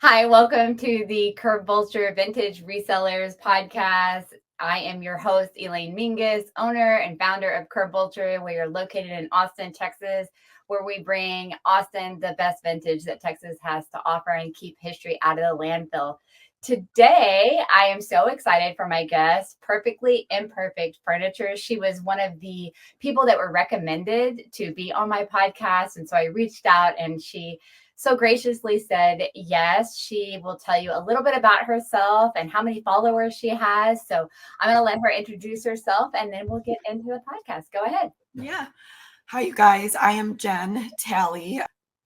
Hi, welcome to the CurbVulture Vintage Resellers podcast. I am your host, Elaine Mingus, owner and founder of CurbVulture. We are located in Austin, Texas, where we bring Austin the best vintage that Texas has to offer and keep history out of the landfill. Today, I am so excited for my guest, Perfectly Imperfect Furniture. She was one of the people that were recommended to be on my podcast. And so I reached out and she so graciously said yes. She will tell you a little bit about herself and how many followers she has. So I'm going to let her introduce herself and then we'll get into the podcast. Go ahead. Yeah. Hi, you guys. I am Jen Talley.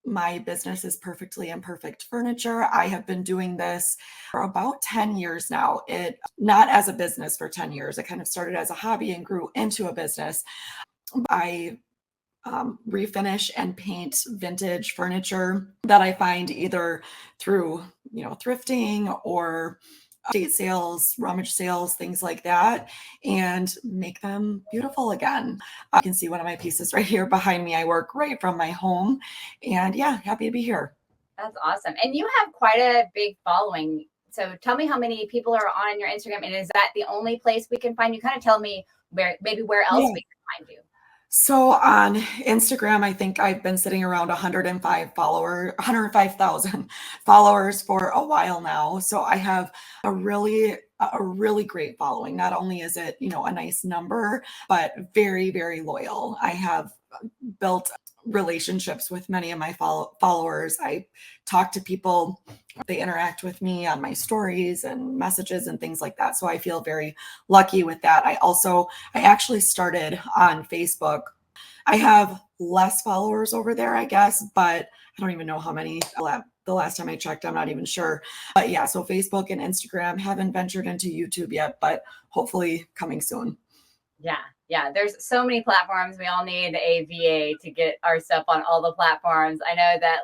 My business is Perfectly Imperfect Furniture. I have been doing this for about 10 years now. It not as a business for 10 years. It kind of started as a hobby and grew into a business. I refinish and paint vintage furniture that I find either through, thrifting or estate sales, rummage sales, things like that, and make them beautiful again. You can see one of my pieces right here behind me. I work right from my home, and yeah, happy to be here. That's awesome. And you have quite a big following. So tell me how many people are on your Instagram, and is that the only place we can find you? Kind of tell me where else Yeah. we can find you. So on Instagram, I think I've been sitting around 105,000 followers for a while now. So I have a really great following. Not only is it, a nice number, but very, very loyal. I have built relationships with many of my followers. I talk to people, they interact with me on my stories and messages and things like that. So I feel very lucky with that. I actually started on Facebook. I have less followers over there, I guess, but I don't even know how many. The last time I checked, I'm not even sure. But yeah, so Facebook and Instagram. Haven't ventured into YouTube yet, but hopefully coming soon. Yeah. There's so many platforms. We all need a VA to get our stuff on all the platforms. I know that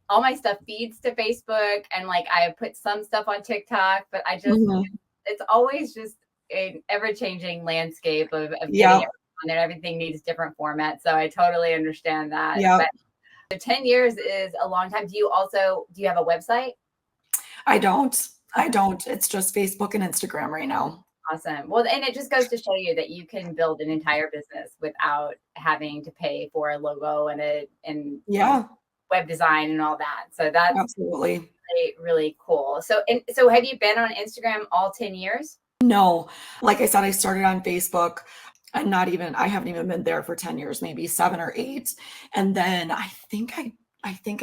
all my stuff feeds to Facebook and I put some stuff on TikTok, but it's always just an ever-changing landscape of getting Yeah. everything on there. Everything needs different formats. So I totally understand that. Yeah. But 10 years is a long time. Do you have a website? I don't. It's just Facebook and Instagram right now. Awesome. Well, and it just goes to show you that you can build an entire business without having to pay for a logo and Yeah, web design and all that. So that's absolutely. really, really cool. So have you been on Instagram all 10 years? No, like I said, I started on Facebook and I haven't even been there for 10 years, maybe 7 or 8. And then I think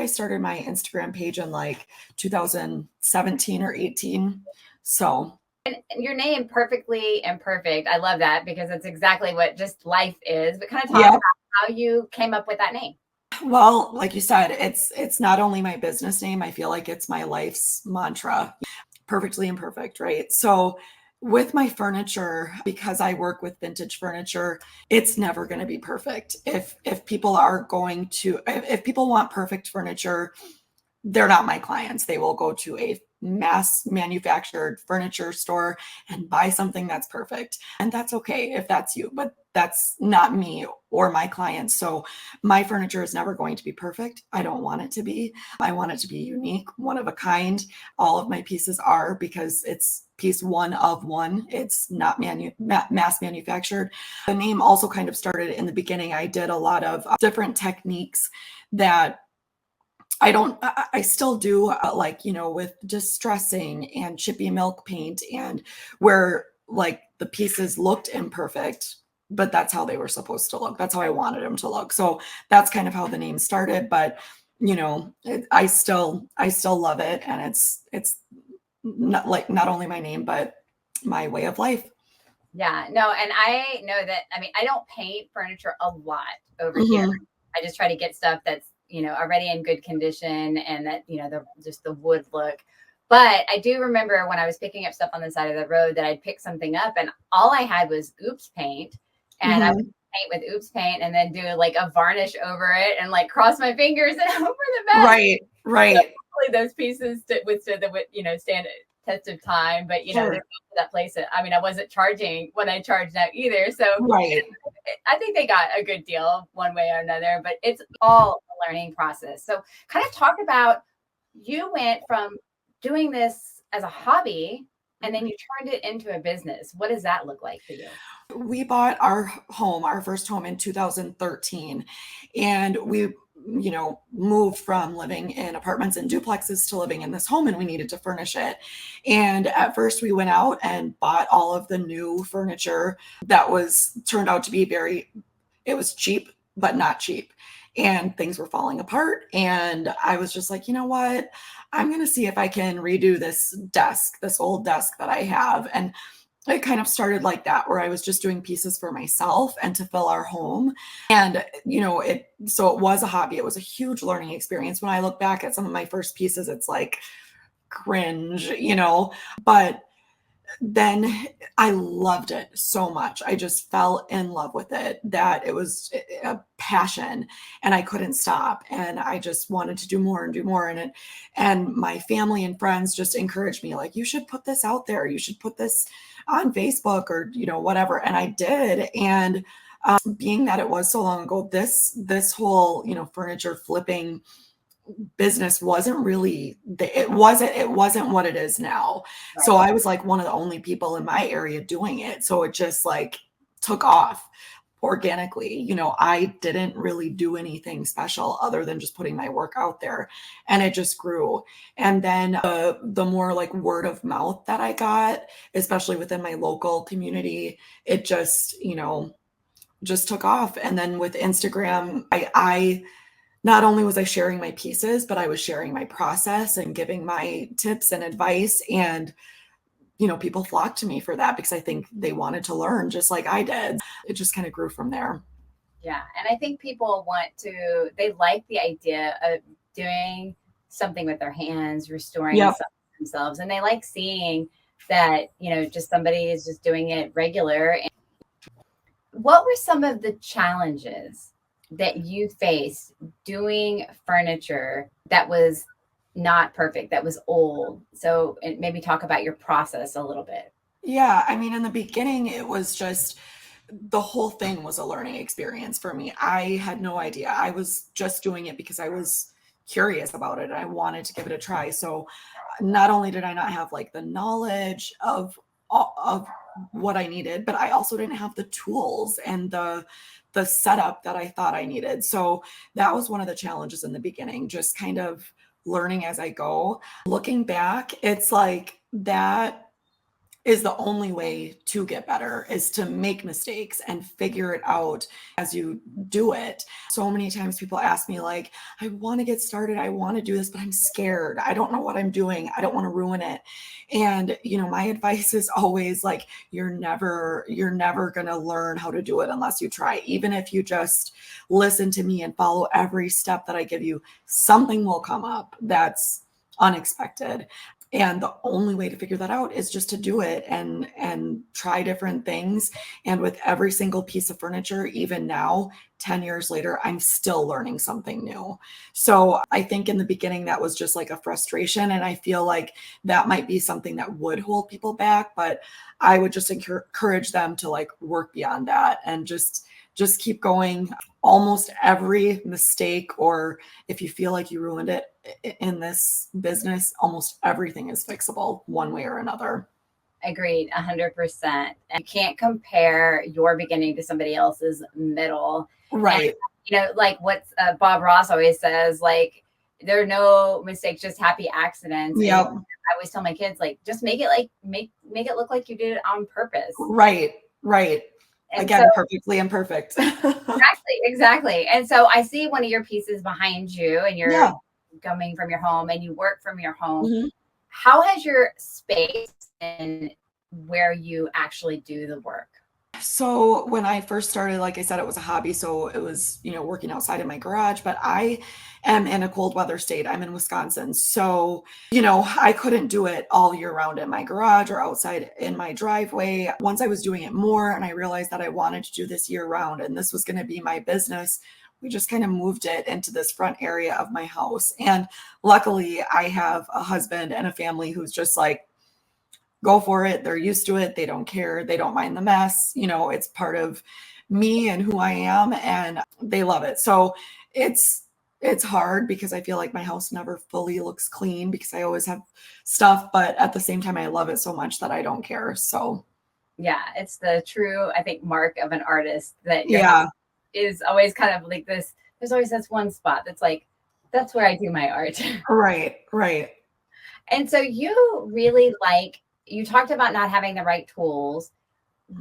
I started my Instagram page in like 2017 or 18. So And your name, Perfectly Imperfect. I love that because that's exactly what just life is. But kind of talk yeah. about how you came up with that name. Well, like you said, it's not only my business name, I feel like it's my life's mantra. Perfectly imperfect, right? So with my furniture, because I work with vintage furniture, it's never going to be perfect. If people want perfect furniture, they're not my clients. They will go to a mass manufactured furniture store and buy something that's perfect. And that's okay if that's you, but that's not me or my clients. So my furniture is never going to be perfect. I don't want it to be. I want it to be unique, one of a kind. All of my pieces are, because it's piece one of one. It's not mass manufactured. The name also kind of started in the beginning. I did a lot of different techniques that I still do, with distressing and chippy milk paint, and where like the pieces looked imperfect, but that's how they were supposed to look. That's how I wanted them to look. So that's kind of how the name started. But I still love it, and it's not only my name but my way of life. Yeah, no, and I know that, I mean, I don't paint furniture a lot over here. Mhm. I just try to get stuff that's, already in good condition and that, just the wood look. But I do remember when I was picking up stuff on the side of the road that I'd pick something up and all I had was oops paint. And I would Mhm. paint with oops paint and then do like a varnish over it and cross my fingers and hope for the best. Right, right. So hopefully those pieces withstood stand test of time. But Sure. there's that place that, I mean, I wasn't charging when I charged out either. So Right. I think they got a good deal one way or another, but it's all a learning process. So kind of talk about you went from doing this as a hobby and then you turned it into a business. What does that look like for you? We bought our first home in 2013, and we, moved from living in apartments and duplexes to living in this home, and we needed to furnish it. And at first we went out and bought all of the new furniture that was turned out to be it was cheap, but not cheap. And things were falling apart. And I was just like, you know what? I'm going to see if I can redo this old desk that I have. And it kind of started like that, where I was just doing pieces for myself and to fill our home. And, so it was a hobby. It was a huge learning experience. When I look back at some of my first pieces, it's like cringe, but then I loved it so much. I just fell in love with it, that it was a passion and I couldn't stop. And I just wanted to do more and do more. And my family and friends just encouraged me, like, you should put this out there. You should put this on Facebook or, whatever. And I did. And being that it was so long ago, this whole, furniture flipping business it wasn't what it is now. Right. So I was like one of the only people in my area doing it. So it just like took off organically. I didn't really do anything special other than just putting my work out there, and it just grew. And then the more like word of mouth that I got, especially within my local community, it just took off. And then with Instagram, I not only was I sharing my pieces, but I was sharing my process and giving my tips and advice. And, people flocked to me for that because I think they wanted to learn just like I did. It just kind of grew from there. Yeah. And I think people they like the idea of doing something with their hands, restoring Yep. something themselves. And they like seeing that, just somebody is just doing it regular. And what were some of the challenges that you faced doing furniture that was not perfect, that was old? So maybe talk about your process a little bit. Yeah. I mean, in the beginning, it was just the whole thing was a learning experience for me. I had no idea. I was just doing it because I was curious about it. I wanted to give it a try. So not only did I not have like the knowledge of what I needed, but I also didn't have the tools and the setup that I thought I needed. So that was one of the challenges in the beginning, just kind of learning as I go. Looking back, it's like that is the only way to get better, is to make mistakes and figure it out as you do it. So many times people ask me like, I want to get started. I want to do this, but I'm scared. I don't know what I'm doing. I don't want to ruin it. And, my advice is always like, you're never going to learn how to do it unless you try. Even if you just listen to me and follow every step that I give you, something will come up that's unexpected. And the only way to figure that out is just to do it and try different things. And with every single piece of furniture, even now, 10 years later, I'm still learning something new. So I think in the beginning, that was just like a frustration. And I feel like that might be something that would hold people back, but I would just encourage them to like work beyond that and just keep going. Almost every mistake, or if you feel like you ruined it in this business, almost everything is fixable one way or another. Agreed, 100%. And you can't compare your beginning to somebody else's middle. Right. And, like what Bob Ross always says, like, there are no mistakes, just happy accidents. Yep. And I always tell my kids, like, just make it make it look like you did it on purpose. Right. And again, so, perfectly imperfect. exactly. And so I see one of your pieces behind you, and you're coming from your home and you work from your home. Mm-hmm. How has your space and where you actually do the work? So when I first started, like I said, it was a hobby. So it was, working outside in my garage, but I am in a cold weather state. I'm in Wisconsin. So, I couldn't do it all year round in my garage or outside in my driveway. Once I was doing it more and I realized that I wanted to do this year round and this was going to be my business, we just kind of moved it into this front area of my house. And luckily I have a husband and a family who's just like, go for it. They're used to it. They don't care. They don't mind the mess. It's part of me and who I am, and they love it. So it's It's hard because I feel like my house never fully looks clean because I always have stuff, but at the same time, I love it so much that I don't care. So, Yeah, it's the true, I think, mark of an artist that your house yeah, is always kind of like this. There's always this one spot that's like, that's where I do my art. right, right. And so you really like, you talked about not having the right tools.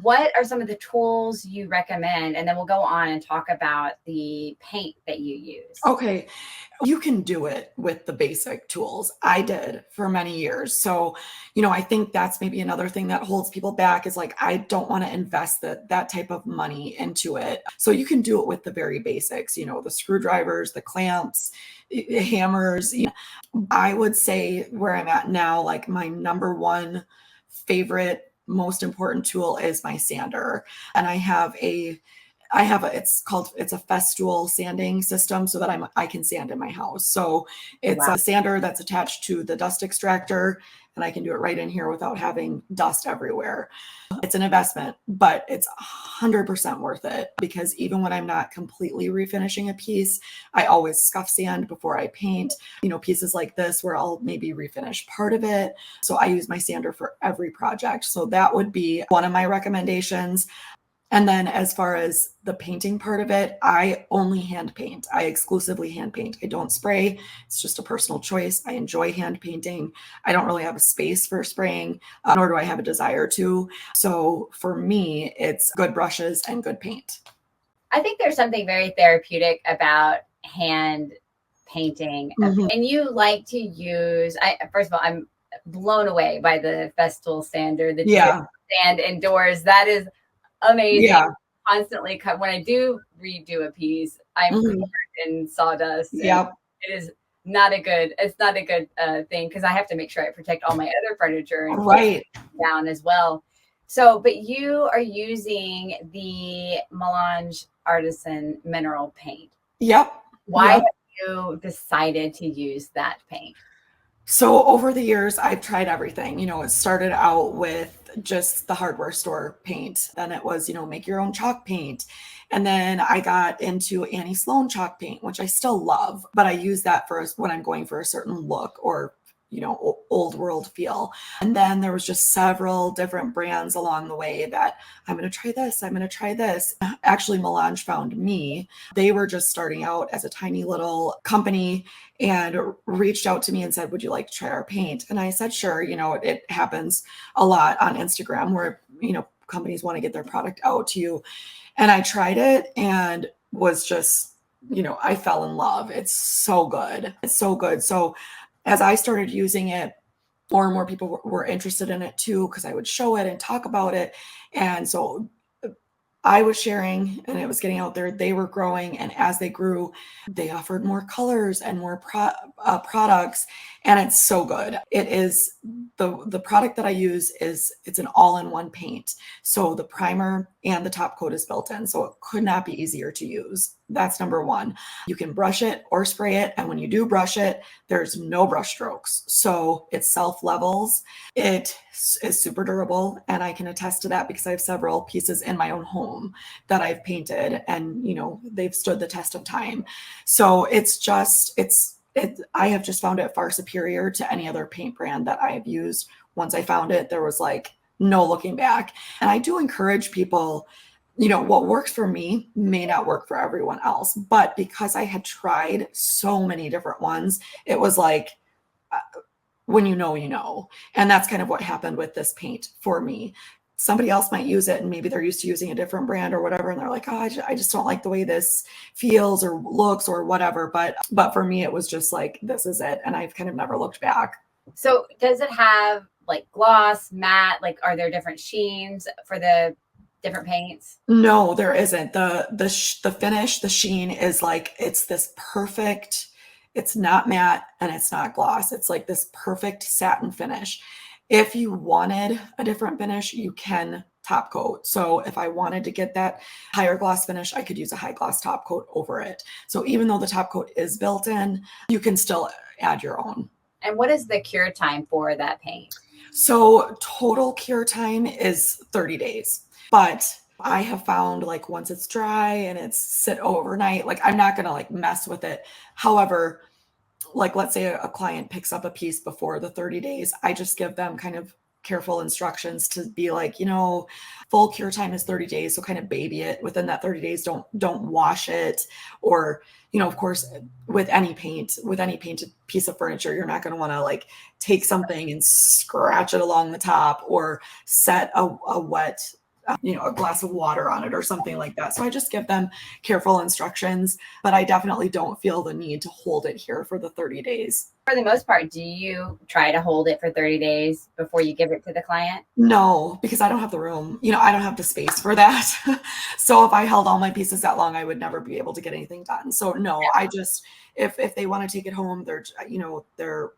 What are some of the tools you recommend? And then we'll go on and talk about the paint that you use. Okay. You can do it with the basic tools. I did for many years. So, I think that's maybe another thing that holds people back is like, I don't want to invest that type of money into it. So you can do it with the very basics, the screwdrivers, the clamps, hammers. I would say where I'm at now, like my number one favorite, most important tool is my sander. And it's a festool sanding system so that I can sand in my house. So it's Wow. a sander that's attached to the dust extractor, and I can do it right in here without having dust everywhere. It's an investment, but it's 100% worth it because even when I'm not completely refinishing a piece, I always scuff sand before I paint, pieces like this where I'll maybe refinish part of it. So I use my sander for every project. So that would be one of my recommendations. And then as far as the painting part of it, I only hand paint. I exclusively hand paint. I don't spray. It's just a personal choice. I enjoy hand painting. I don't really have a space for spraying, nor do I have a desire to. So for me, it's good brushes and good paint. I think there's something very therapeutic about hand painting. Mhm. And you like to use, first of all, I'm blown away by the Festool sander that you Yeah. sand indoors. That is amazing. Yeah. Constantly cut. When I do redo a piece, I'm Mhm. covered in sawdust, and Yep. it is not a good. It's not a good thing because I have to make sure I protect all my other furniture and keep Right. it down as well. So, but you are using the Melange Artisan Mineral Paint. Yep. Why have Yep. you decided to use that paint? So over the years, I've tried everything. It started out with just the hardware store paint. Then it was, make your own chalk paint. And then I got into Annie Sloan chalk paint, which I still love, but I use that for when I'm going for a certain look or, old world feel. And then there was just several different brands along the way that I'm going to try this. I'm going to try this. Actually, Melange found me. They were just starting out as a tiny little company and reached out to me and said, would you like to try our paint? And I said, sure. It happens a lot on Instagram where, companies want to get their product out to you. And I tried it and was just, I fell in love. It's so good. It's so good. So as I started using it, more and more people were interested in it too, because I would show it and talk about it. And so I was sharing and it was getting out there. They were growing. And as they grew, they offered more colors and more products. And it's so good. It is the product that I use it's an all-in-one paint. So the primer and the top coat is built in. So it could not be easier to use. That's number one. You can brush it or spray it. And when you do brush it, there's no brush strokes. So it self levels. It is super durable. And I can attest to that because I have several pieces in my own home that I've painted and, they've stood the test of time. So I have just found it far superior to any other paint brand that I have used. Once I found it, there was like no looking back. And I do encourage people, what works for me may not work for everyone else. But because I had tried so many different ones, it was like, when you know. And that's kind of what happened with this paint for me. Somebody else might use it and maybe they're used to using a different brand or whatever. And they're like, oh, I just don't like the way this feels or looks or whatever. But for me, it was just like, this is it. And I've kind of never looked back. So, does it have like gloss, matte? Like, are there different sheens for the different paints? No, there isn't. The finish, the sheen is like, it's this perfect, it's not matte and it's not gloss. It's like this perfect satin finish. If you wanted a different finish, you can top coat. So if I wanted to get that higher gloss finish, I could use a high gloss top coat over it. So even though the top coat is built in, you can still add your own. And what is the cure time for that paint? So total cure time is 30 days. But I have found like once it's dry and it's sit overnight, like I'm not gonna like mess with it. However, like let's say a client picks up a piece before the 30 days, I just give them kind of careful instructions to be like, full cure time is 30 days, so kind of baby it within that 30 days. Don't wash it, or of course, with any painted piece of furniture, you're not going to want to like take something and scratch it along the top or set a wet a glass of water on it or something like that. So I just give them careful instructions, but I definitely don't feel the need to hold it here for the 30 days. For the most part, do you try to hold it for 30 days before you give it to the client? No, because I don't have the room. I don't have the space for that. So if I held all my pieces that long, I would never be able to get anything done. So no, I just, if they want to take it home, they're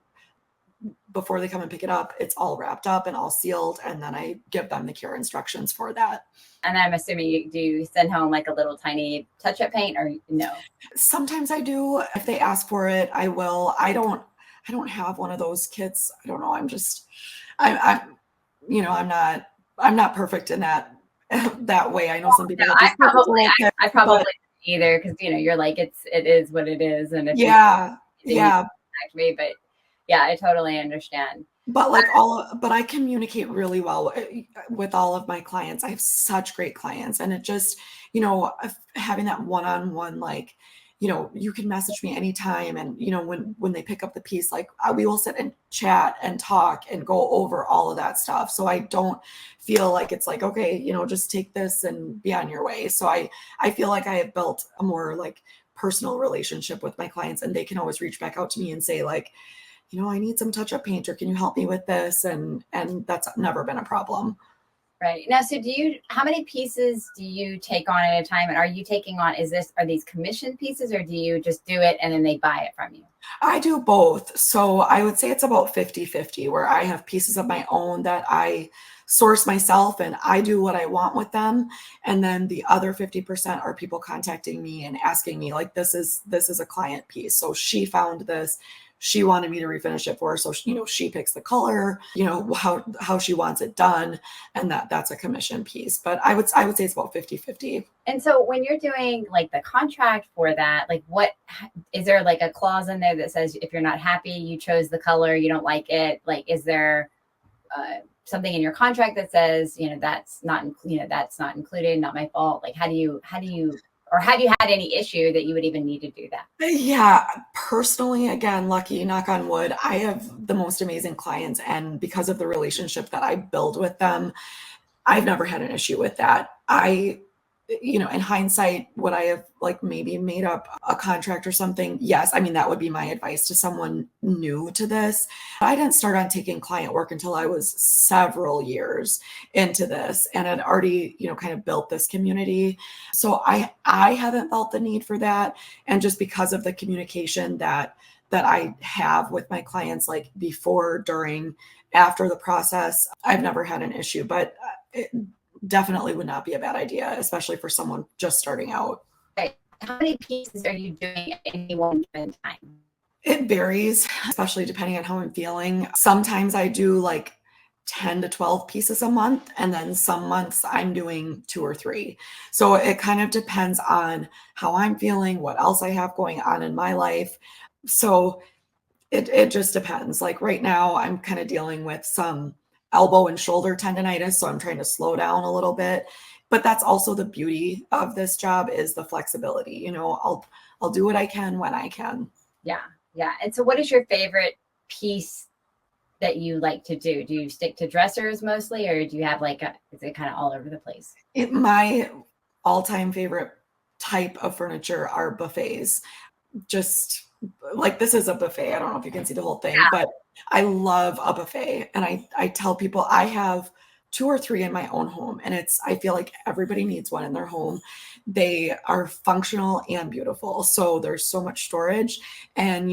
before they come and pick it up, it's all wrapped up and all sealed. And then I give them the cure instructions for that. And I'm assuming do you send home like a little tiny touch-up paint or no? Sometimes I do. If they ask for it, I will. I don't have one of those kits. I don't know. I'm not perfect in that way. I know some people. No, I probably either, because you're like it is what it is, and if yeah. me, but yeah, I totally understand. But but I communicate really well with all of my clients. I have such great clients, and it just, having that one-on-one, like, you can message me anytime. And, when they pick up the piece, like we will sit and chat and talk and go over all of that stuff. So I don't feel like it's like, okay, just take this and be on your way. So I feel like I have built a more like personal relationship with my clients, and they can always reach back out to me and say like, I need some touch-up paint, or can you help me with this? And that's never been a problem. Right. Now, so how many pieces do you take on at a time? And are you taking on, are these commissioned pieces, or do you just do it and then they buy it from you? I do both. So I would say it's about 50-50, where I have pieces of my own that I source myself and I do what I want with them. And then the other 50% are people contacting me and asking me like, this is a client piece. So she found this. She wanted me to refinish it for her. So, she picks the color, how she wants it done. And that's a commission piece. But I would say it's about 50-50. And so when you're doing like the contract for that, like what, is there like a clause in there that says if you're not happy, you chose the color, you don't like it? Like, is there something in your contract that says, that's not included, not my fault? Like, or have you had any issue that you would even need to do that? Yeah, personally, again, lucky, knock on wood, I have the most amazing clients. And because of the relationship that I build with them, I've never had an issue with that. In hindsight, would I have like maybe made up a contract or something? Yes. I mean, that would be my advice to someone new to this. I didn't start on taking client work until I was several years into this and had already, kind of built this community. So I haven't felt the need for that. And just because of the communication that I have with my clients, like before, during, after the process, I've never had an issue. But definitely would not be a bad idea, especially for someone just starting out. Okay. How many pieces are you doing at any one given time? It varies, especially depending on how I'm feeling. Sometimes I do like 10 to 12 pieces a month, and then some months I'm doing 2 or 3. So it kind of depends on how I'm feeling, what else I have going on in my life. So it just depends. Like right now, I'm kind of dealing with some elbow and shoulder tendonitis, so I'm trying to slow down a little bit. But that's also the beauty of this job, is the flexibility. I'll do what I can when I can. Yeah. And so what is your favorite piece that you like to do? Do you stick to dressers mostly, or do you have is it kind of all over the place? My all-time favorite type of furniture are buffets. Just like, this is a buffet. I don't know if you can see the whole thing, but I love a buffet. And I tell people I have 2 or 3 in my own home, and I feel like everybody needs one in their home. They are functional and beautiful. So there's so much storage, and,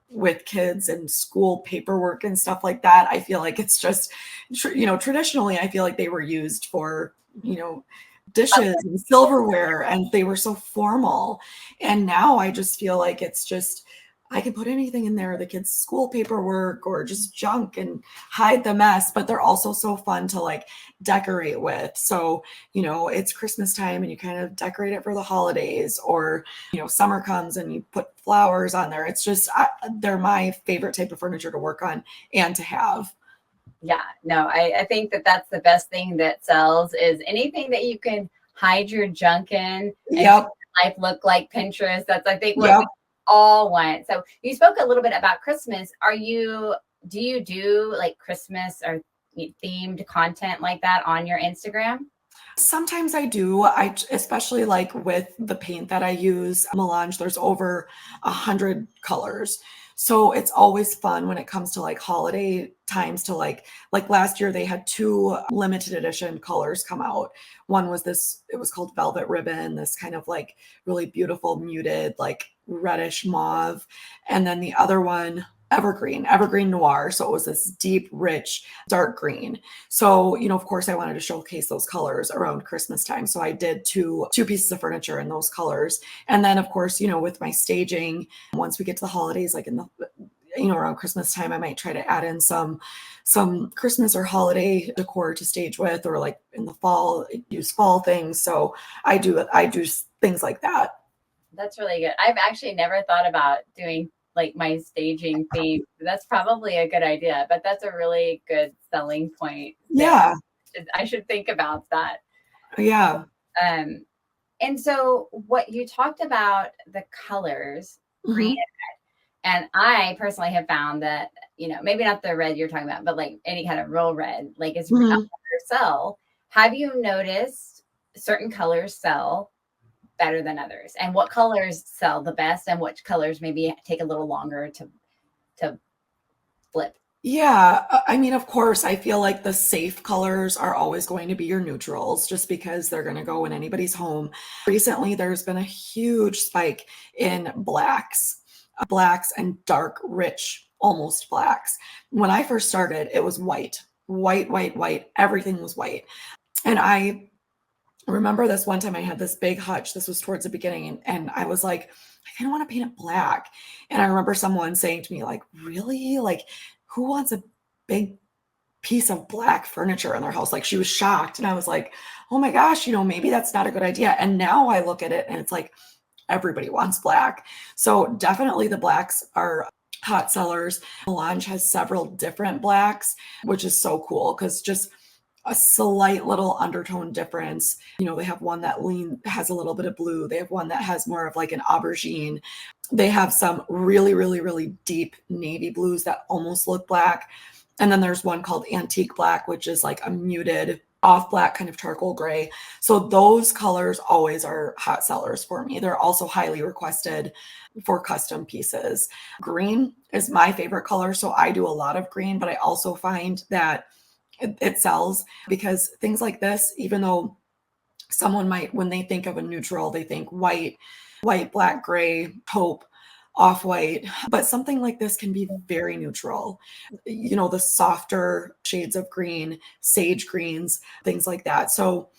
with kids and school paperwork and stuff like that, I feel like it's just, traditionally, I feel like they were used for, dishes and silverware, and they were so formal. And now I just feel like it's just, I can put anything in there, the kids' school paperwork or just junk, and hide the mess, but they're also so fun to like decorate with. So, it's Christmas time and you kind of decorate it for the holidays, or, summer comes and you put flowers on there. It's just, they're my favorite type of furniture to work on and to have. Yeah, no, I think that that's the best thing that sells, is anything that you can hide your junk in and Yep. life look like Pinterest. That's, I think, what Yep. we all want. So you spoke a little bit about Christmas. Do you do like Christmas or themed content like that on your Instagram? Sometimes I do. Especially like with the paint that I use, Melange, there's over 100 colors. So it's always fun when it comes to like holiday times to like last year they had two limited edition colors come out. One was it was called Velvet Ribbon, this kind of like really beautiful muted like reddish mauve. And then the other one, Evergreen Noir. So it was this deep, rich, dark green. So, of course I wanted to showcase those colors around Christmas time. So I did two pieces of furniture in those colors. And then of course, with my staging, once we get to the holidays, like in the around Christmas time, I might try to add in some Christmas or holiday decor to stage with, or like in the fall, use fall things. So I do things like that. That's really good. I've actually never thought about doing like my staging theme. That's probably a good idea, but that's a really good selling point there. Yeah. I should think about that. Yeah. And so what you talked about, the colors, green, and I personally have found that, maybe not the red you're talking about, but like any kind of real red, like it's sell. Have you noticed certain colors sell better than others, and what colors sell the best and which colors maybe take a little longer to flip? Yeah, I mean, of course, I feel like the safe colors are always going to be your neutrals, just because they're going to go in anybody's home. Recently, there's been a huge spike in blacks and dark, rich, almost blacks. When I first started, it was white, white, white, white. Everything was white. And I remember this one time I had this big hutch. This was towards the beginning, and I was like, I kind of want to paint it black. And I remember someone saying to me, like, really? Like, who wants a big piece of black furniture in their house? Like, she was shocked. And I was like, oh my gosh, maybe that's not a good idea. And now I look at it and it's like everybody wants black. So definitely the blacks are hot sellers. Melange has several different blacks, which is so cool because just a slight little undertone difference. They have one that has a little bit of blue. They have one that has more of like an aubergine. They have some really, really, really deep navy blues that almost look black. And then there's one called Antique Black, which is like a muted off black kind of charcoal gray. So those colors always are hot sellers for me. They're also highly requested for custom pieces. Green is my favorite color. So I do a lot of green, but I also find that it sells because things like this, even though someone might, when they think of a neutral, they think white, black, gray, taupe, off-white, but something like this can be very neutral. The softer shades of green, sage greens, things like that. So,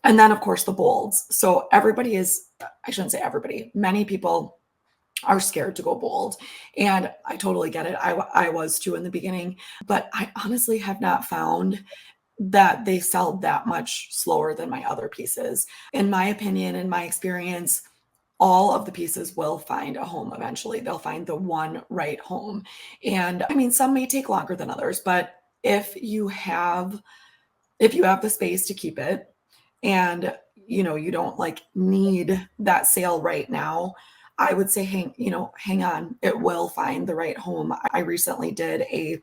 and then of course the bolds. So I shouldn't say everybody, many people are scared to go bold. And I totally get it. I was too in the beginning, but I honestly have not found that they sell that much slower than my other pieces. In my opinion, in my experience, all of the pieces will find a home eventually. They'll find the one right home. And I mean, some may take longer than others, but if you have the space to keep it, and you don't like need that sale right now, I would say hang on. It will find the right home. I recently did a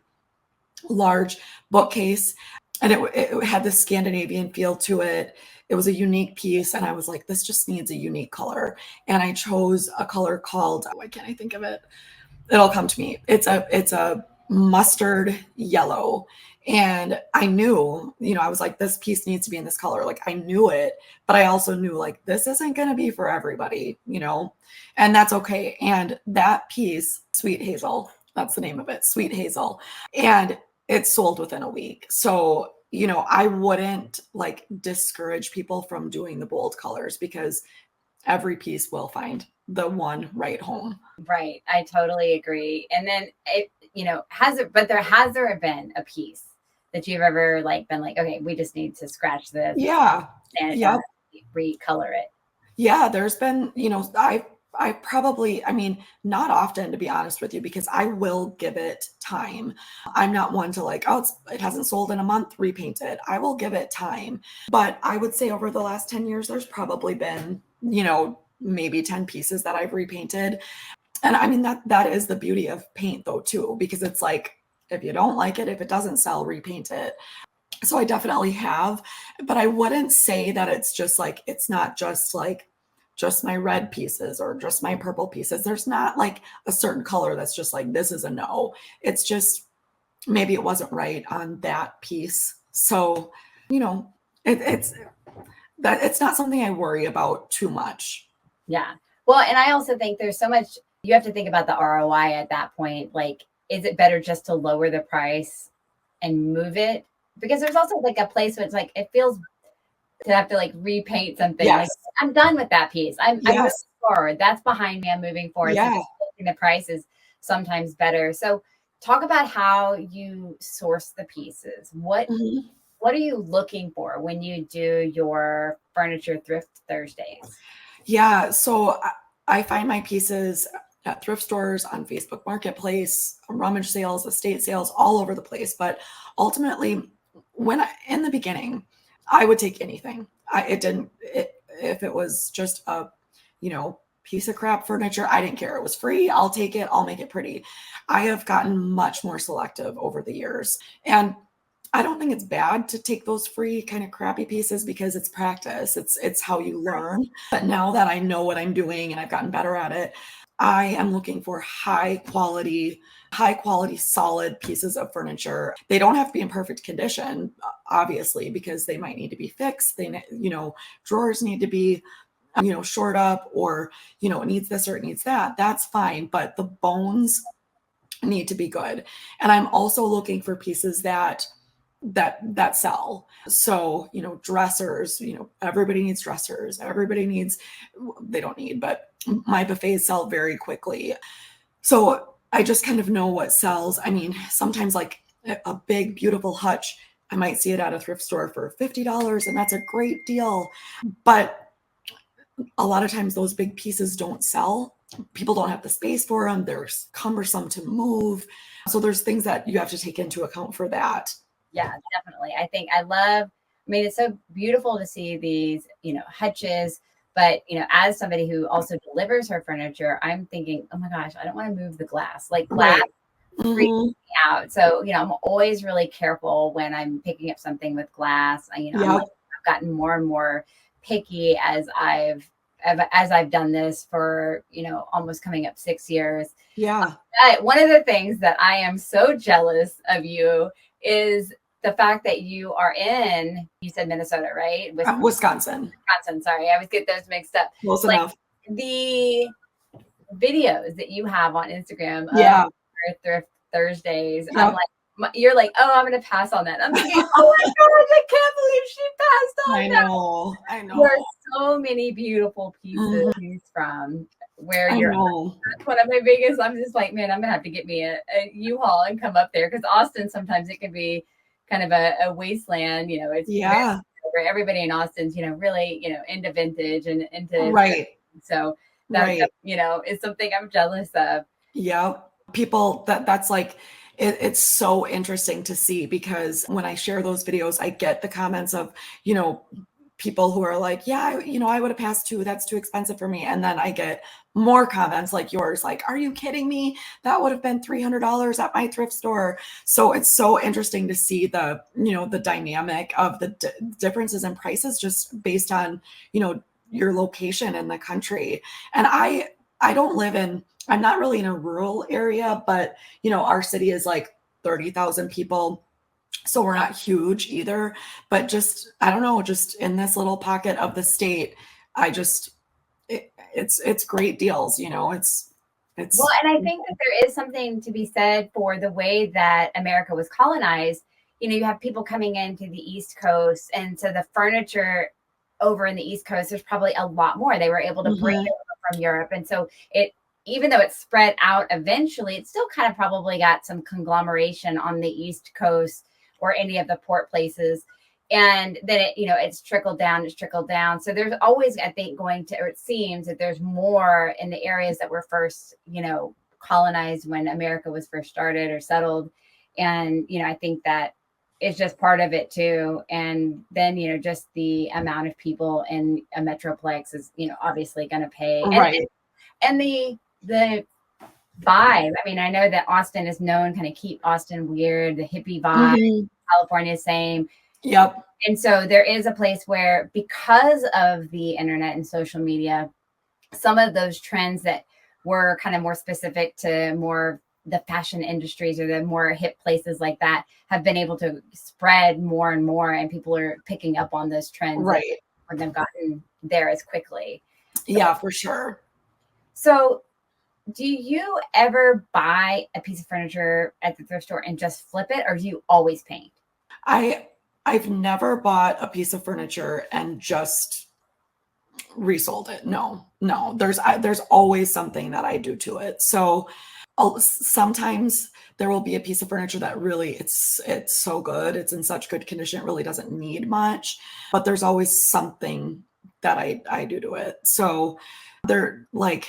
large bookcase, and it had this Scandinavian feel to it. It was a unique piece, and I was like, this just needs a unique color. And I chose a color called, why can't I think of it? It'll come to me. It's a mustard yellow. And I knew, I was like, this piece needs to be in this color. Like, I knew it, but I also knew like this isn't going to be for everybody, and that's okay. And that piece, Sweet Hazel, that's the name of it, Sweet Hazel. And it sold within a week. So, I wouldn't like discourage people from doing the bold colors because every piece will find the one right home. Right. I totally agree. And then it, has there been a piece that you've ever like been like, okay, we just need to scratch this, Yeah. sand it Yep. down, recolor it? Yeah, there's been, I probably, I mean, not often to be honest with you, because I will give it time. I'm not one to like, oh, it hasn't sold in a month, repaint it. I will give it time. But I would say over the last 10 years, there's probably been, maybe 10 pieces that I've repainted. And I mean, that is the beauty of paint though, too, because it's like, if you don't like it, if it doesn't sell, repaint it. So I definitely have, but I wouldn't say that it's just like, it's not just like just my red pieces or just my purple pieces. There's not like a certain color that's just like, this is a no. It's just maybe it wasn't right on that piece. So, it's that it's not something I worry about too much. Yeah. Well, and I also think there's so much, you have to think about the ROI at that point. Like, is it better just to lower the price and move it? Because there's also like a place where it's like, it feels to have to like repaint something. Like, Yes. I'm done with that piece. I'm moving Yes. forward. That's behind me. I'm moving forward. So Yeah. just the price is sometimes better. So talk about how you source the pieces. Mhm. What are you looking for when you do your furniture thrift Thursdays? Yeah. So I find my pieces at thrift stores, on Facebook Marketplace, rummage sales, estate sales, all over the place. But ultimately, in the beginning, I would take anything. If it was just a, piece of crap furniture, I didn't care. It was free. I'll take it. I'll make it pretty. I have gotten much more selective over the years. And I don't think it's bad to take those free kind of crappy pieces because it's practice. It's how you learn. But now that I know what I'm doing and I've gotten better at it, I am looking for high quality, solid pieces of furniture. They don't have to be in perfect condition, obviously, because they might need to be fixed. Drawers need to be, shored up, or, it needs this or it needs that. That's fine. But the bones need to be good. And I'm also looking for pieces that sell. So, dressers, everybody needs dressers. They don't need, but my buffets sell very quickly. So I just kind of know what sells. I mean, sometimes like a big, beautiful hutch, I might see it at a thrift store for $50, and that's a great deal. But a lot of times those big pieces don't sell. People don't have the space for them. They're cumbersome to move. So there's things that you have to take into account for that. Yeah, definitely. It's so beautiful to see these, hutches. But, as somebody who also delivers her furniture, I'm thinking, oh my gosh, I don't want to move the glass. Like glass Right. freaks Mhm. me out. So, I'm always really careful when I'm picking up something with glass. Yep. I've gotten more and more picky as I've done this for, almost coming up 6 years. Yeah. One of the things that I am so jealous of you is the fact that you said Minnesota, right? Wisconsin. Wisconsin, sorry. I always get those mixed up. Close Like enough. the videos that you have on Instagram of Yeah. your Thrift Thursdays, I'm Yep. like, you're like, oh, I'm going to pass on that. I'm thinking, oh my gosh, I can't believe she passed on I that. know. I know. There are so many beautiful pieces Mhm. to choose from where I you're know. one of my biggest. I'm just like, man, I'm gonna have to get me a U-Haul and come up there, because Austin sometimes it can be kind of a wasteland. It's Yeah. where everybody in Austin's really into vintage and into Right. so that Right. is something I'm jealous of. Yep. People that's like it's so interesting to see, because when I share those videos, I get the comments of, people who are like, yeah, I would have passed too. That's too expensive for me. And then I get more comments like yours, like, are you kidding me? That would have been $300 at my thrift store. So it's so interesting to see the dynamic of the differences in prices just based on, your location in the country. And I don't live I'm not really in a rural area, but our city is like 30,000 people. So we're not huge either, but just, I don't know, just in this little pocket of the state, it's great deals, Well, it's, and I think that there is something to be said for the way that America was colonized. You have people coming into the East Coast, and so the furniture over in the East Coast, there's probably a lot more. They were able to bring Mhm. it from Europe. And so even though it's spread out eventually, it's still kind of probably got some conglomeration on the East Coast or any of the port places. And then it's trickled down. So there's always, I think, or it seems that there's more in the areas that were first, colonized when America was first started or settled. And, I think that is just part of it too. And then, just the amount of people in a metroplex is, obviously going to pay. Right. And the vibe. I mean, I know that Austin is known, kind of keep Austin weird, the hippie vibe. Mm-hmm. California, same. Yep. And so there is a place where, because of the internet and social media, some of those trends that were kind of more specific to more the fashion industries or the more hip places like that have been able to spread more and more, and people are picking up on those trends. Right. Or they've gotten there as quickly. Yeah, for sure. So do you ever buy a piece of furniture at the thrift store and just flip it, or do you always paint? I've never bought a piece of furniture and just resold it. No. There's always something that I do to it. So sometimes there will be a piece of furniture that really it's so good, it's in such good condition, it really doesn't need much, but there's always something that I do to it. So they're like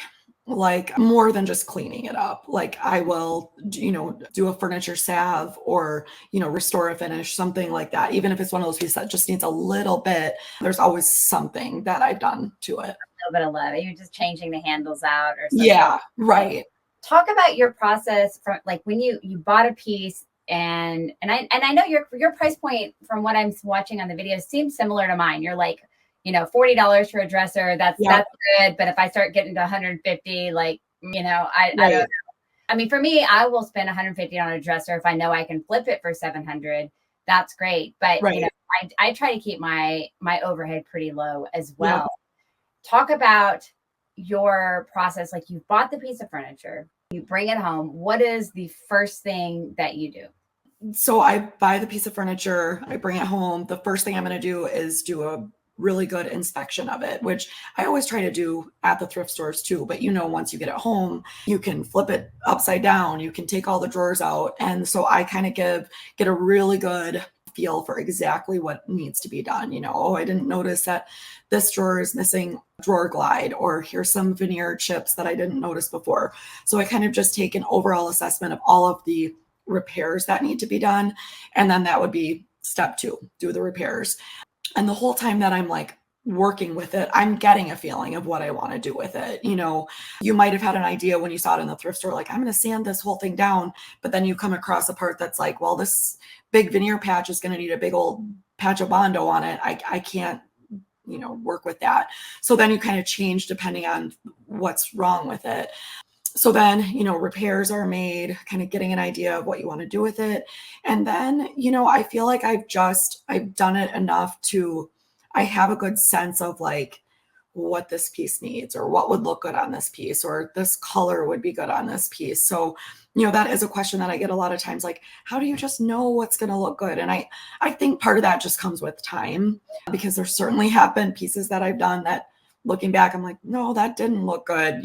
more than just cleaning it up. Like I will, do a furniture salve or, restore a finish, something like that. Even if it's one of those pieces that just needs a little bit, there's always something that I've done to it. A little bit of love. You're just changing the handles out or something. Yeah, right. Talk about your process from like when you bought a piece and I know your price point from what I'm watching on the videos seems similar to mine. You're like, $40 for a dresser. That's good. But if I start getting to 150, like, I don't know. I mean, for me, I will spend 150 on a dresser if I know I can flip it for 700. That's great. But I try to keep my overhead pretty low as well. Yeah. Talk about your process. Like, you bought the piece of furniture, you bring it home. What is the first thing that you do? So I buy the piece of furniture, I bring it home. The first thing I'm going to do is do a really good inspection of it, which I always try to do at the thrift stores too. But once you get it home, you can flip it upside down, you can take all the drawers out. And so I kind of get a really good feel for exactly what needs to be done. I didn't notice that this drawer is missing drawer glide, or here's some veneer chips that I didn't notice before. So I kind of just take an overall assessment of all of the repairs that need to be done. And then that would be step 2, do the repairs. And the whole time that I'm like working with it, I'm getting a feeling of what I want to do with it. You might have had an idea when you saw it in the thrift store, like, I'm going to sand this whole thing down. But then you come across a part that's like, well, this big veneer patch is going to need a big old patch of Bondo on it. I can't, work with that. So then you kind of change depending on what's wrong with it. So then, repairs are made, kind of getting an idea of what you want to do with it. And then, I feel like I've done it enough I have a good sense of like what this piece needs, or what would look good on this piece, or this color would be good on this piece. So, that is a question that I get a lot of times, like, how do you just know what's going to look good? And I think part of that just comes with time, because there certainly have been pieces that I've done that, looking back, I'm like, no, that didn't look good.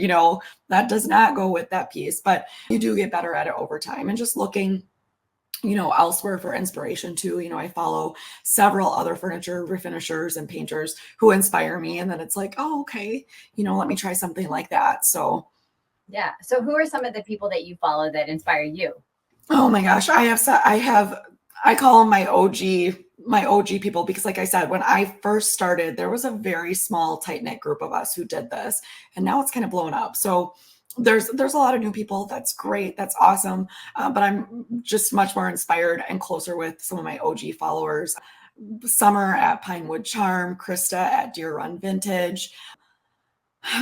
That does not go with that piece. But you do get better at it over time, and just looking, elsewhere for inspiration too. I follow several other furniture refinishers and painters who inspire me. And then it's like, oh, okay, let me try something like that. So, yeah. So who are some of the people that you follow that inspire you? Oh my gosh. I call them my OG people, because like I said, when I first started, there was a very small, tight-knit group of us who did this, and now it's kind of blown up. So there's a lot of new people. That's great. That's awesome. But I'm just much more inspired and closer with some of my OG followers. Summer at Pinewood Charm, Krista at Deer Run Vintage,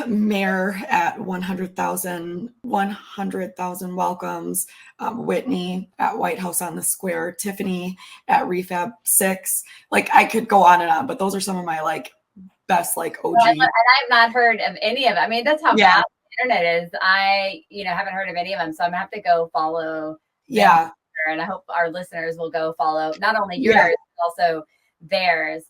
Mayor at 100,000 welcomes, Whitney at White House on the Square, Tiffany at Refab 6. Like, I could go on and on, but those are some of my like best like OG. Well, and I've not heard of any of it. I mean, that's how bad the internet is. I haven't heard of any of them, so I'm gonna have to go follow. Yeah, and I hope our listeners will go follow not only yours but also theirs.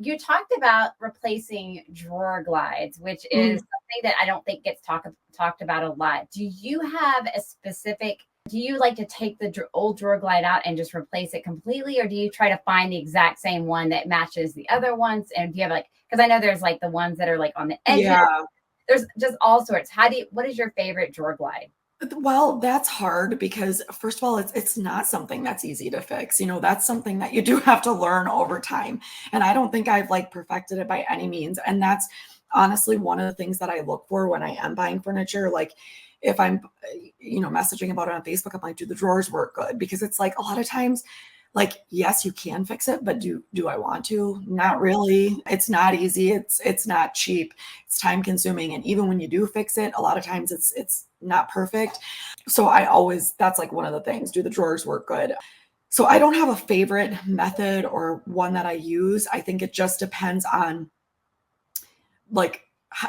You talked about replacing drawer glides, which is thing that I don't think gets talked about a lot. Do you have a specific, do you like to take the old drawer glide out and just replace it completely? Or do you try to find the exact same one that matches the other ones? And do you have like, because I know there's like the ones that are like on the edges. Yeah. There's just all sorts. What is your favorite drawer glide? Well, that's hard because first of all, it's not something that's easy to fix. That's something that you do have to learn over time. And I don't think I've like perfected it by any means. And that's honestly one of the things that I look for when I am buying furniture. Like if I'm, messaging about it on Facebook, I'm like, do the drawers work good? Because it's like a lot of times, like, yes, you can fix it, but do I want to? Not really. It's not easy. It's not cheap. It's time consuming. And even when you do fix it, a lot of times it's not perfect. So that's like one of the things, do the drawers work good? So I don't have a favorite method or one that I use. I think it just depends on like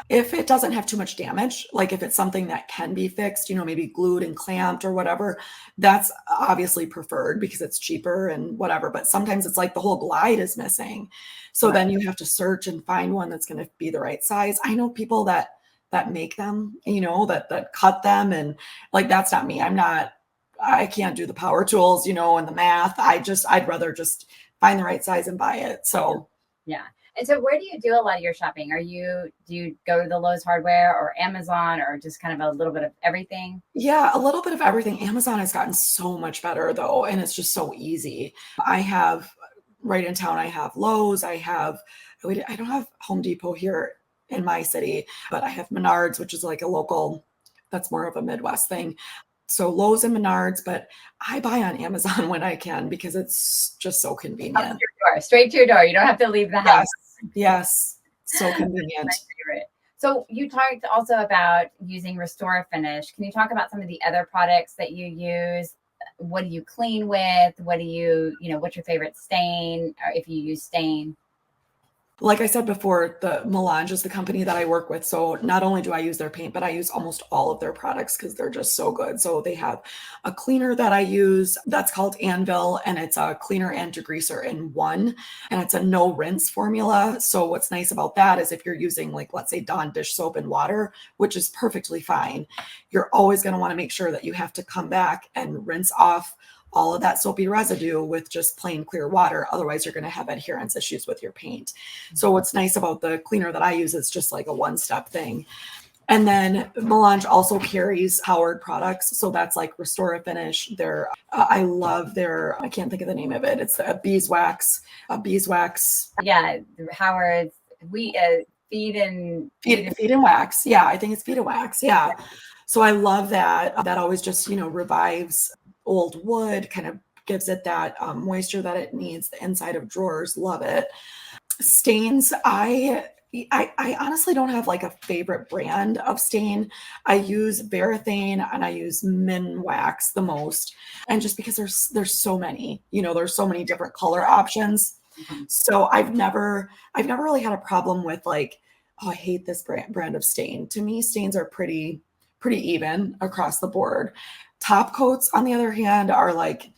if it doesn't have too much damage, like if it's something that can be fixed, maybe glued and clamped or whatever, that's obviously preferred because it's cheaper and whatever. But sometimes it's like the whole glide is missing. So Right. then you have to search and find one that's going to be the right size. I know people that make them, that cut them, and like that's not me. I can't do the power tools, and the math. I'd rather just find the right size and buy it. So Yeah. And so where do you do a lot of your shopping? Do you go to the Lowe's Hardware or Amazon or just kind of a little bit of everything? yeah, a little bit of everything. Amazon has gotten so much better though, and it's just so easy. I have right in town, I have Lowe's, I don't have Home Depot here in my city, but I have Menards, which is like a local, that's more of a Midwest thing. So Lowe's and Menards, but I buy on Amazon when I can because it's just so Up to convenient. your door, straight to your door. You don't have to leave the house. Yes, yes, so convenient. My favorite. So you talked also about using Restore Finish. Can you talk about some of the other products that you use? What do you clean with? What's your favorite stain, or if you use stain? Like I said before, the Melange is the company that I work with. So not only do I use their paint, but I use almost all of their products because they're just so good. So they have a cleaner that I use that's called Anvil, and it's a cleaner and degreaser in one, and it's a no rinse formula. So what's nice about that is if you're using, like, let's say Dawn dish soap and water, which is perfectly fine, you're always going to want to make sure that you have to come back and rinse off all of that soapy residue with just plain clear water. Otherwise, you're going to have adherence issues with your paint. So what's nice about the cleaner that I use is just like a one-step thing. And then Melange also carries powered products. So that's like Restore Finish. I love I can't think of the name of it. It's a beeswax. Yeah, Howard's feed and wax. Yeah, I think it's feed and wax. Yeah. So I love that. That always just, revives old wood, kind of gives it that moisture that it needs. The inside of drawers, love it. Stains, I honestly don't have like a favorite brand of stain. I use Varathane and I use Minwax the most, and just because there's so many, there's so many different color options. So I've never really had a problem with like, oh, I hate this brand of stain. To me, stains are pretty even across the board. Top coats, on the other hand, are like,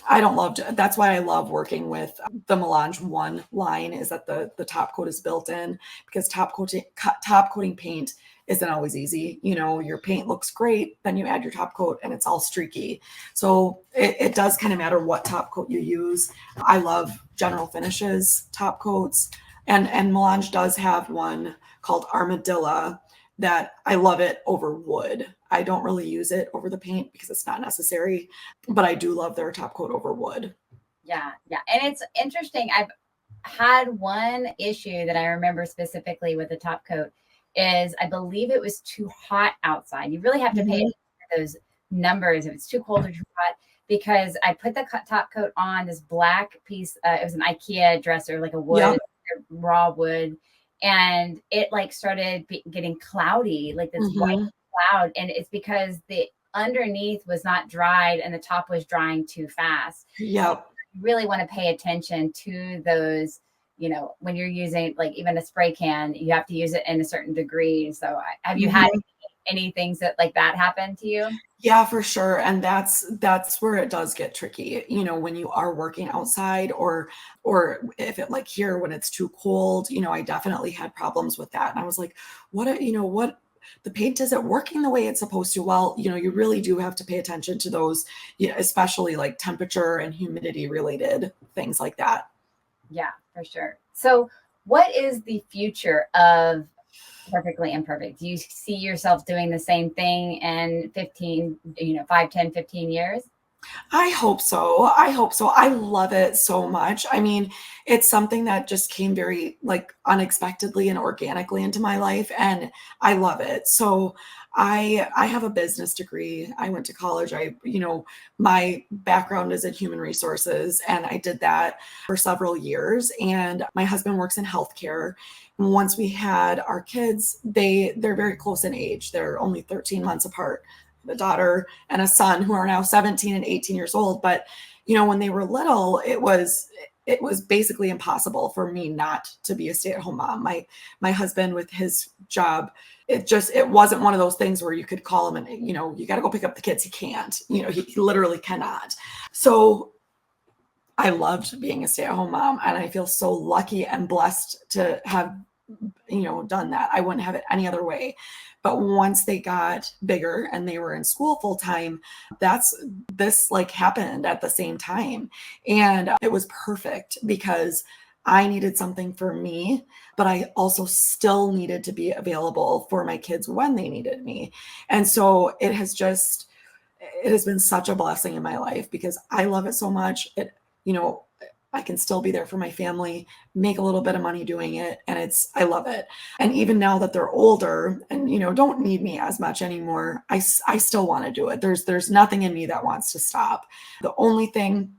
that's why I love working with the Melange One line, is that the top coat is built in, because top coating paint isn't always easy. Your paint looks great, then you add your top coat and it's all streaky. So it does kind of matter what top coat you use. I love General Finishes top coats, and Melange does have one called Armadillo that I love it over wood. I don't really use it over the paint because it's not necessary, but I do love their top coat over wood. Yeah, yeah. And it's interesting. I've had one issue that I remember specifically with the top coat is I believe it was too hot outside. You really have to pay attention to those numbers if it's too cold or too hot, because I put the top coat on this black piece. It was an IKEA dresser, like a wood, raw wood. And it like started getting cloudy, like this white cloud. And it's because the underneath was not dried and the top was drying too fast. Yep. You really want to pay attention to those, when you're using like even a spray can, you have to use it in a certain degree. So have you had any things that like that happen to you? Yeah, for sure. And that's where it does get tricky, when you are working outside, or if it, like here, when it's too cold, I definitely had problems with that. And I was like, what the paint isn't working the way it's supposed to. Well, you really do have to pay attention to those, especially like temperature and humidity related things like that. Yeah, for sure. So what is the future of Perfectly Imperfect? Do you see yourself doing the same thing in 15, 5, 10, 15 years? I hope so. I hope so. I love it so much. I mean, it's something that just came very like unexpectedly and organically into my life, and I love it. So I have a business degree. I went to college. My background is in human resources, and I did that for several years. And my husband works in healthcare. Once we had our kids, they're very close in age. They're only 13 months apart, a daughter and a son who are now 17 and 18 years old. But, when they were little, it was basically impossible for me not to be a stay-at-home mom. My husband with his job, it wasn't one of those things where you could call him and, you got to go pick up the kids. He can't, he literally cannot. So I loved being a stay-at-home mom, and I feel so lucky and blessed to have, done that. I wouldn't have it any other way. But once they got bigger and they were in school full time, this like happened at the same time. And it was perfect because I needed something for me, but I also still needed to be available for my kids when they needed me. And so it has been such a blessing in my life because I love it so much. You know, I can still be there for my family, make a little bit of money doing it. And I love it. And even now that they're older and, don't need me as much anymore, I still want to do it. There's nothing in me that wants to stop. The only thing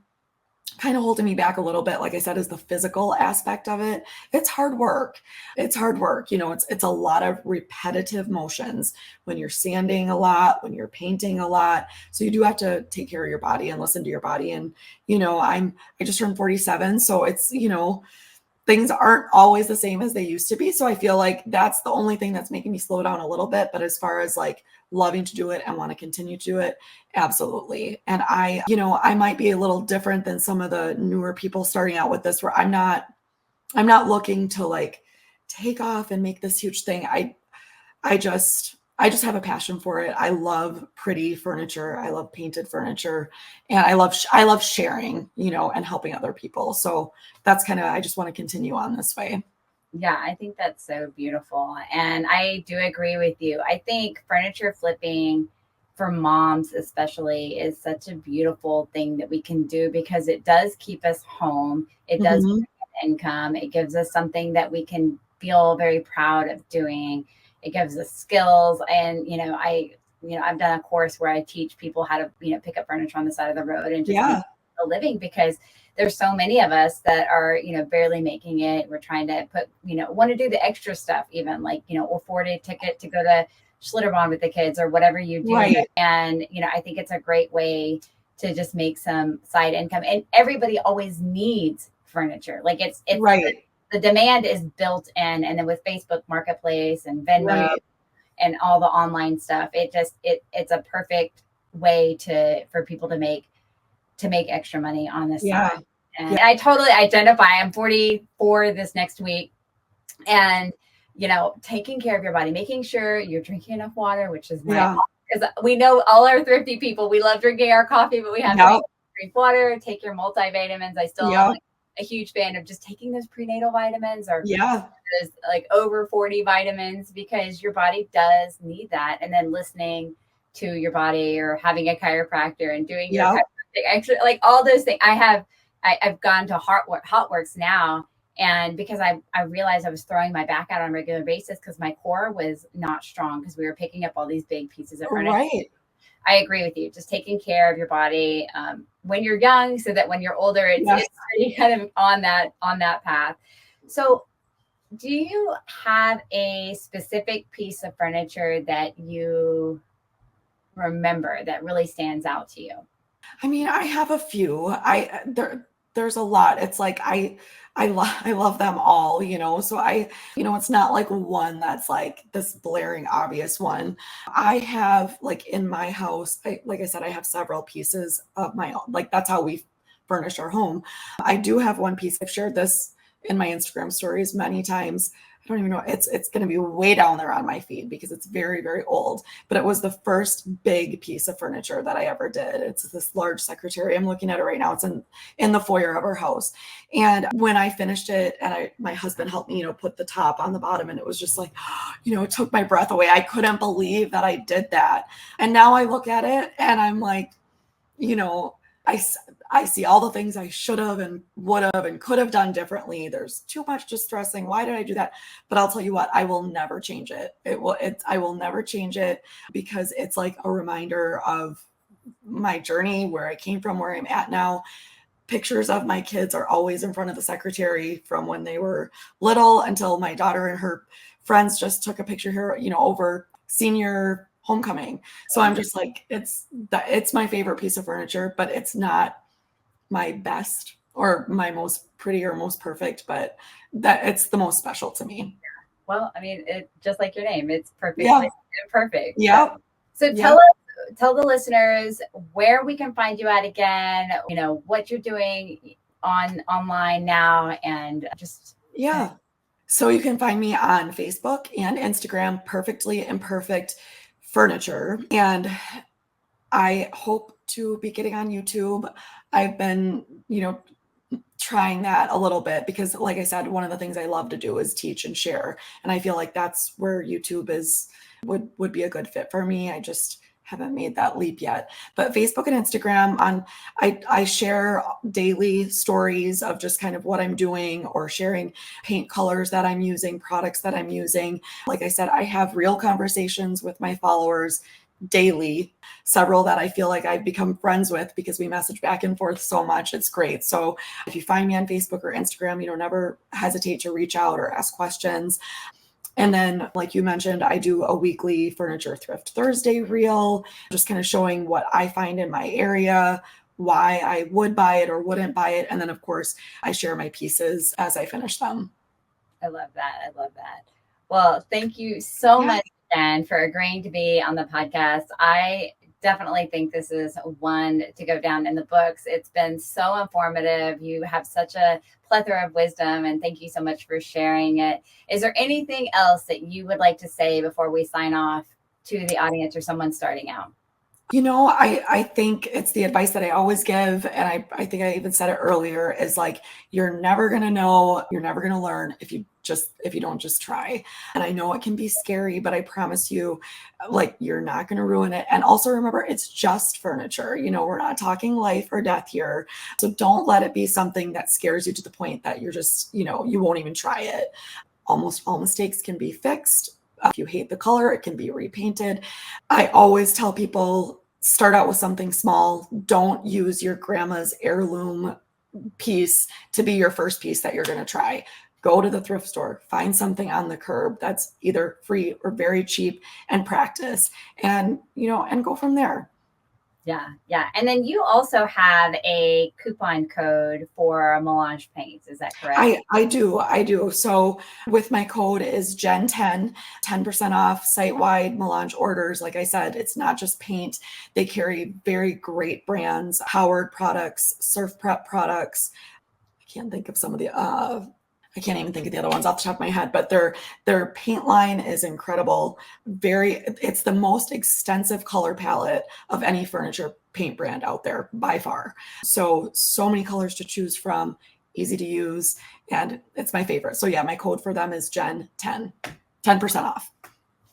kind of holding me back a little bit, like I said, is the physical aspect of it. It's hard work. It's hard work. It's a lot of repetitive motions when you're sanding a lot, when you're painting a lot. So you do have to take care of your body and listen to your body. And, I just turned 47. So it's, things aren't always the same as they used to be. So I feel like that's the only thing that's making me slow down a little bit. But as far as like loving to do it and want to continue to do it, absolutely. And I might be a little different than some of the newer people starting out with this, where I'm not looking to like take off and make this huge thing. I just have a passion for it. I love pretty furniture. I love painted furniture, and I love sharing, and helping other people. So that's I just want to continue on this way. Yeah, I think that's so beautiful. And I do agree with you. I think furniture flipping for moms, especially, is such a beautiful thing that we can do because it does keep us home. It does Mhm. income. It gives us something that we can feel very proud of doing. It gives us skills. And, I've done a course where I teach people how to, pick up furniture on the side of the road and just make Yeah. a living, because there's so many of us that are, barely making it. We're trying to want to do the extra stuff, even like, afford a ticket to go to Schlitterbahn with the kids or whatever you do. Right. And, I think it's a great way to just make some side income. And everybody always needs furniture. Like it's Right. the demand is built in. And then with Facebook Marketplace and Venmo Right. and all the online stuff, it's a perfect way for people to make extra money on this Yeah. side. And I totally identify. I'm 44 this next week. And, taking care of your body, making sure you're drinking enough water, which is because we know all our thrifty people, we love drinking our coffee, but we have to drink water, take your multivitamins. I still am a huge fan of just taking those prenatal vitamins or those like over 40 vitamins, because your body does need that. And then listening to your body or having a chiropractor and doing your actually, like all those things. I've gone to Hotworks now, and because I realized I was throwing my back out on a regular basis because my core was not strong because we were picking up all these big pieces of furniture. Right. I agree with you. Just taking care of your body when you're young, so that when you're older, it's pretty kind of on that path. So, do you have a specific piece of furniture that you remember that really stands out to you? I mean, I have a few. There's a lot. It's like I love them all, So it's not like one that's like this blaring obvious one. I have like in my house, like I said, I have several pieces of my own. Like that's how we furnish our home. I do have one piece. I've shared this in my Instagram stories many times. I don't even know. It's going to be way down there on my feed because it's very, very old. But it was the first big piece of furniture that I ever did. It's this large secretary. I'm looking at it right now. It's in the foyer of our house. And when I finished it, and my husband helped me, put the top on the bottom, and it was just like, it took my breath away. I couldn't believe that I did that. And now I look at it and I'm like, I, I see all the things I should have and would have and could have done differently. There's too much distressing. Why did I do that? But I'll tell you what, I will never change it. I will never change it because it's like a reminder of my journey, where I came from, where I'm at now. Pictures of my kids are always in front of the secretary from when they were little until my daughter and her friends just took a picture here, over senior homecoming. So I'm just like, it's my favorite piece of furniture, but it's not my best or my most pretty or most perfect, but that it's the most special to me. Well, I mean, it just like your name, it's perfectly imperfect. Yeah. So tell the listeners where we can find you at again, what you're doing online now, and just. Yeah. So you can find me on Facebook and Instagram, Perfectly Imperfect Furniture. And I hope to be getting on YouTube. I've been, trying that a little bit because, like I said, one of the things I love to do is teach and share. And I feel like that's where YouTube would be a good fit for me. I just haven't made that leap yet. But Facebook and Instagram, I share daily stories of just kind of what I'm doing, or sharing paint colors that I'm using, products that I'm using. Like I said, I have real conversations with my followers daily, several that I feel like I've become friends with because we message back and forth so much. It's great. So if you find me on Facebook or Instagram, never hesitate to reach out or ask questions. And then, like you mentioned, I do a weekly furniture Thrift Thursday reel, just kind of showing what I find in my area, why I would buy it or wouldn't buy it. And then, of course, I share my pieces as I finish them. I love that. Well, thank you so much, Jen, for agreeing to be on the podcast. I definitely think this is one to go down in the books. It's been so informative. You have such a plethora of wisdom, and thank you so much for sharing it. Is there anything else that you would like to say before we sign off to the audience or someone starting out? I think it's the advice that I always give. And I think I even said it earlier, is like, you're never going to know, you're never going to learn if you don't just try. And I know it can be scary, but I promise you, like, you're not going to ruin it. And also remember, it's just furniture. We're not talking life or death here. So don't let it be something that scares you to the point that you're just, you won't even try it. Almost all mistakes can be fixed. If you hate the color, it can be repainted. I always tell people, start out with something small. Don't use your grandma's heirloom piece to be your first piece that you're going to try. Go to the thrift store, find something on the curb that's either free or very cheap, and practice, and go from there. Yeah. And then you also have a coupon code for Melange Paints. Is that correct? I do. So with my code is Jen 10% off site-wide Melange orders. Like I said, it's not just paint. They carry very great brands, Howard products, Surf Prep products. I can't think of some of the I can't even think of the other ones off the top of my head, but their paint line is incredible. It's the most extensive color palette of any furniture paint brand out there by far. So many colors to choose from, easy to use, and it's my favorite. So yeah, my code for them is Jen 10% off.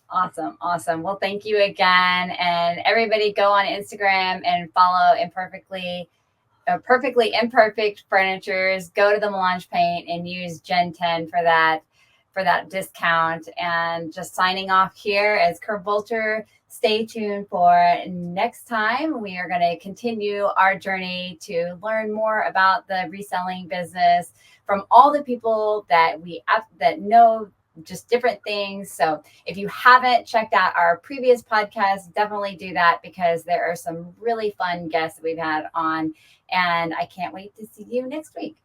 Awesome. Well, thank you again. And everybody go on Instagram and follow Perfectly Imperfect Furnitures. Go to the Melange Paint and use Gen 10 for that discount. And just signing off here as CurbVulture. Stay tuned for next time. We are going to continue our journey to learn more about the reselling business from all the people that know just different things. So if you haven't checked out our previous podcast, definitely do that, because there are some really fun guests that we've had on, and I can't wait to see you next week.